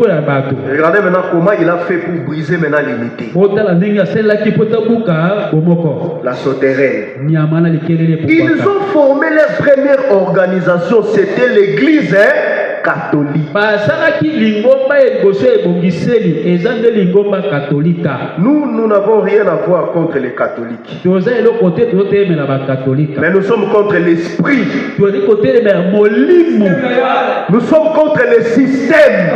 Regardez maintenant comment il a fait pour briser maintenant l'unité. La souterraine. Ils ont formé leur première organisation, c'était l'église catholique. Nous n'avons rien à voir contre les catholiques. Mais nous sommes contre l'esprit. Nous sommes contre le système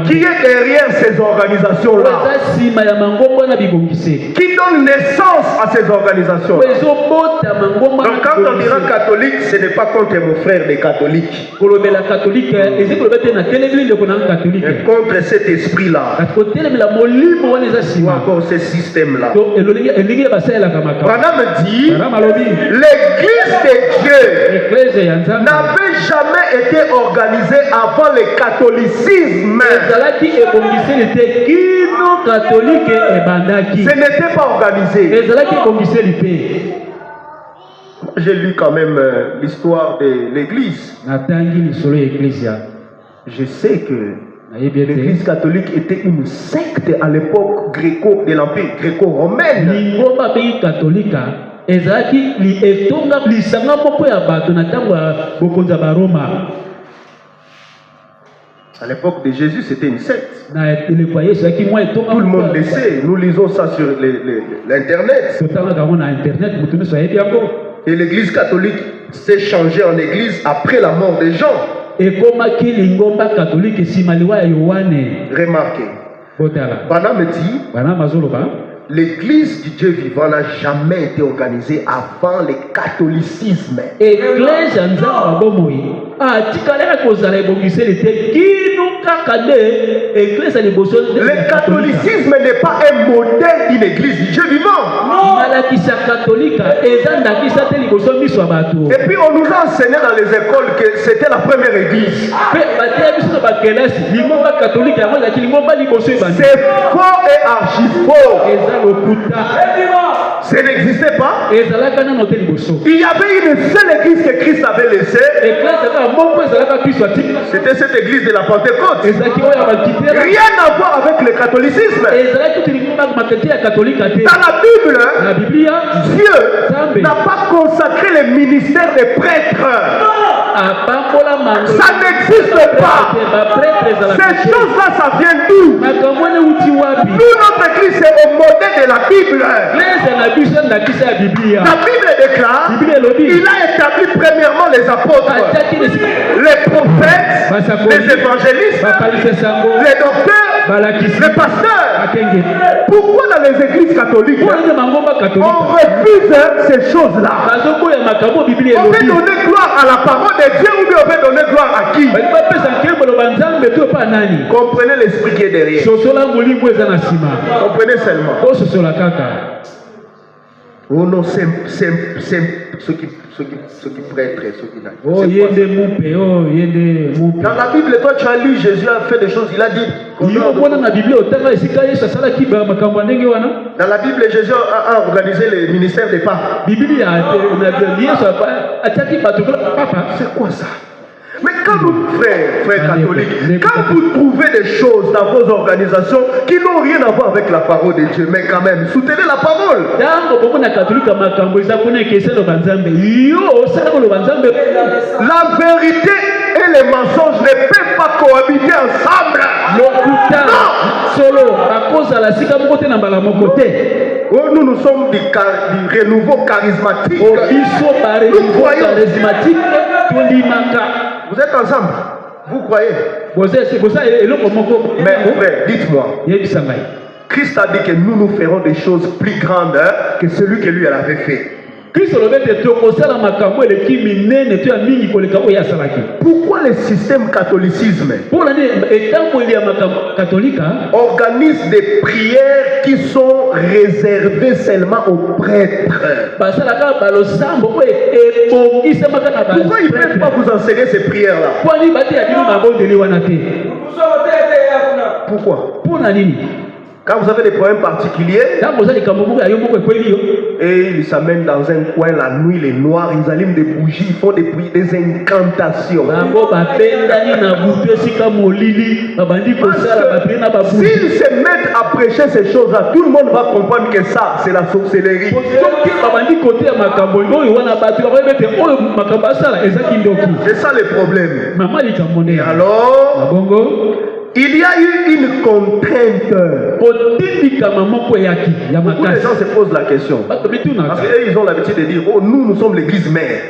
qui est derrière ces organisations-là, qui donne naissance à ces organisations-là. Donc quand on dira catholique, ce n'est pas contre mon frère des catholiques. Mais contre cet esprit-là, ou encore ce système-là. Branham dit, l'église de Dieu n'avait jamais été organisée avant le catholicisme. Ce n'était pas organisé. J'ai lu quand même l'histoire de l'église. Je sais que l'église catholique était une secte à l'époque de l'empire gréco-romaine. À l'époque de Jésus, c'était une secte. Tout le monde le sait. Nous lisons ça sur l'internet. Et l'église catholique s'est changée en église après la mort des gens. Remarquez. Branham dit, l'église du Dieu vivant n'a jamais été organisée avant le catholicisme. Le catholicisme n'est pas un modèle d'une église du Dieu vivant. Et puis on nous a enseigné dans les écoles que c'était la première église. C'est faux et archi faux. Ça n'existait pas. Il y avait une seule église que Christ avait laissée. C'était cette église de la Pentecôte. Rien à voir avec le catholicisme. Dans la Bible, Dieu n'a pas consacré le ministère des prêtres. Ça n'existe pas. Ces choses-là, ça vient d'où? Nous, notre église, c'est au modèle de la Bible. La Bible déclare, il a établi premièrement les apôtres, les prophètes, les évangélistes, les docteurs, les pasteurs. Pourquoi dans les églises catholiques on refuse ces choses-là? On veut donner gloire à la parole de Dieu ou bien on veut donner gloire à qui? Comprenez l'esprit qui est derrière. Comprenez seulement. Oh non, c'est ceux qui prêtrent, ceux qui n'ont. Dans la Bible, toi tu as lu, Jésus a fait des choses, il a dit. Dans la Bible, Jésus a organisé le ministère des papes. C'est quoi ça? Mais quand vous, frères catholiques, quand vous trouvez des choses dans vos organisations qui n'ont rien à voir avec la parole de Dieu, mais quand même, soutenez la parole. La vérité et les mensonges ne peuvent pas cohabiter ensemble. Oh, nous sommes du renouveau charismatique. Nous croyons. Vous êtes ensemble? Vous croyez? Mais frère, dites-moi. Christ a dit que nous ferons des choses plus grandes que celui que lui avait fait. Pourquoi le système catholicisme organise des prières qui sont réservées seulement aux prêtres? Pourquoi ils ne peuvent pas vous enseigner ces prières-là? Pourquoi? Quand vous avez des problèmes particuliers, et ils s'amènent dans un coin la nuit, les noirs, ils allument des bougies, ils font des incantations. S'ils se mettent à prêcher ces choses-là, tout le monde va comprendre que ça, c'est la sorcellerie. C'est ça le problème. Et alors, il y a eu une contrainte. Beaucoup de gens se posent la question. Parce qu'ils ont l'habitude de dire, oh, nous sommes l'église mère.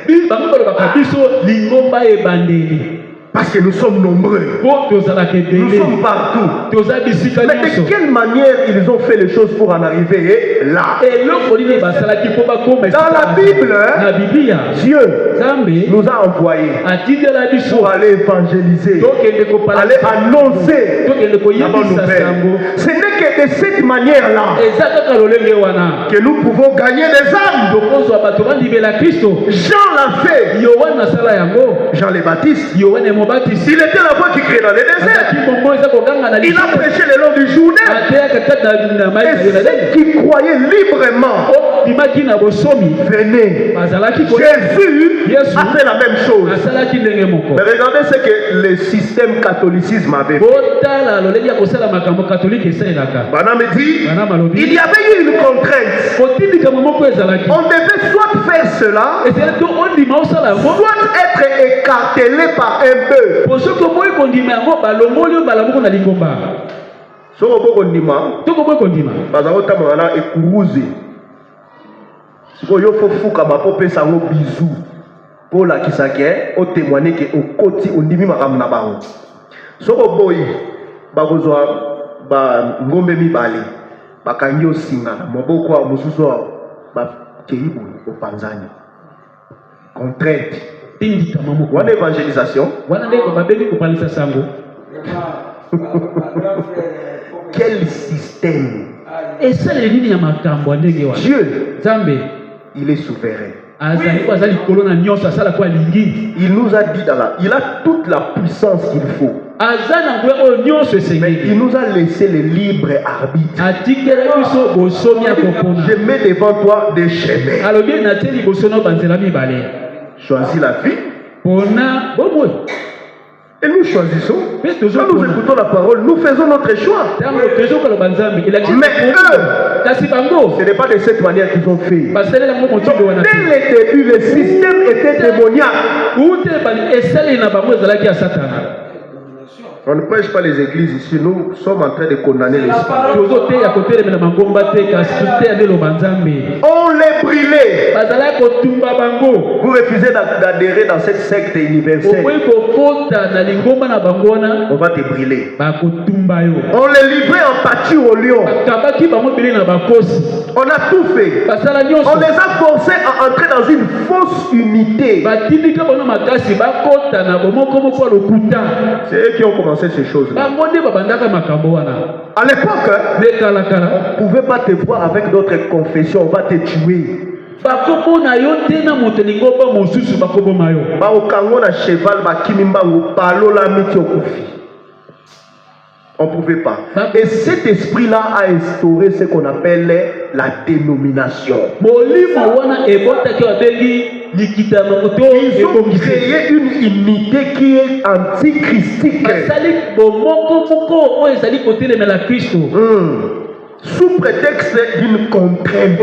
Parce que nous sommes nombreux. Nous sommes partout. Mais de quelle manière ils ont fait les choses pour en arriver là? Dans la Bible, Dieu nous a envoyés pour aller évangéliser, aller annoncer la bonne nouvelle. Ce n'est que de cette manière-là que nous pouvons gagner des âmes. Jean l'a fait. Jean le Baptiste. Il était la voix qui criait dans les déserts. Il a prêché le long du Jourdain. Et ceux qui croyaient librement venaient. Jésus a fait la même chose. Mais regardez ce que le système catholicisme avait fait. Banam dit, il y avait eu une contrainte. On devait soit faire cela, soit être écartelé par un bœuf. Pour la kisake, au témoigner que au côté on dit makam na bango. Soko boy bakozwa ba ngombe mibale bakangi osinga moboko wa mususu ba keibu opanzani. Contrainte. Wana évangélisation. Quel système? Et ça les lignes Dieu, il est souverain. Il nous a dit il a toute la puissance qu'il faut. Mais il nous a laissé le libre arbitre. Je mets devant toi des chemins. Choisis la vie. Et nous choisissons. Quand nous écoutons la parole, nous faisons notre choix. Mais eux, ce n'est pas de cette manière qu'ils ont fait. Donc, dès le début, le système était démoniaque. On ne prêche pas les églises ici, nous sommes en train de condamner l'esprit. On les brûlait. Vous refusez d'adhérer dans cette secte universelle. On va te brûler. On les livrait en pâture au lion. On a tout fait. On les a forcés à entrer dans une fausse unité. C'est eux qui ont commencé ces choses-là. À l'époque, on ne pouvait pas te voir avec d'autres confessions, on va te tuer. On ne pouvait pas. Et cet esprit-là a instauré ce qu'on appelle la dénomination. Ils ont créé une unité qui est antichristique. Sous prétexte d'une contrainte.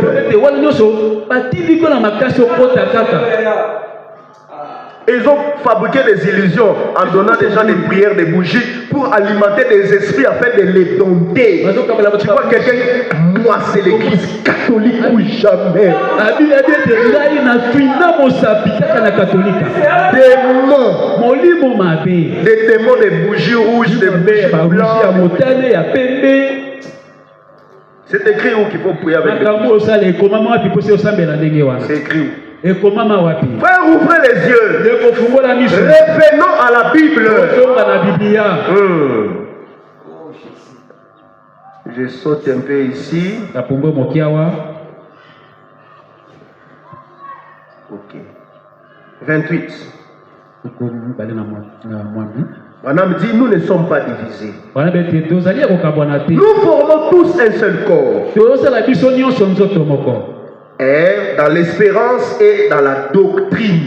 Ils ont fabriqué des illusions en donnant des gens des prières, des bougies pour alimenter des esprits afin de les dompter. Tu vois quelqu'un, moi c'est l'église catholique ou jamais. Des démons de bougies rouges, des bougies blanches. C'est écrit où qu'il faut prier avec les bougies. C'est écrit où? Frère, ouvrez les yeux. Revenons à la Bible. Je saute un peu ici. Ok. 28. Madame dit, nous ne sommes pas divisés. Nous formons tous un seul corps. Et dans l'espérance et dans la doctrine.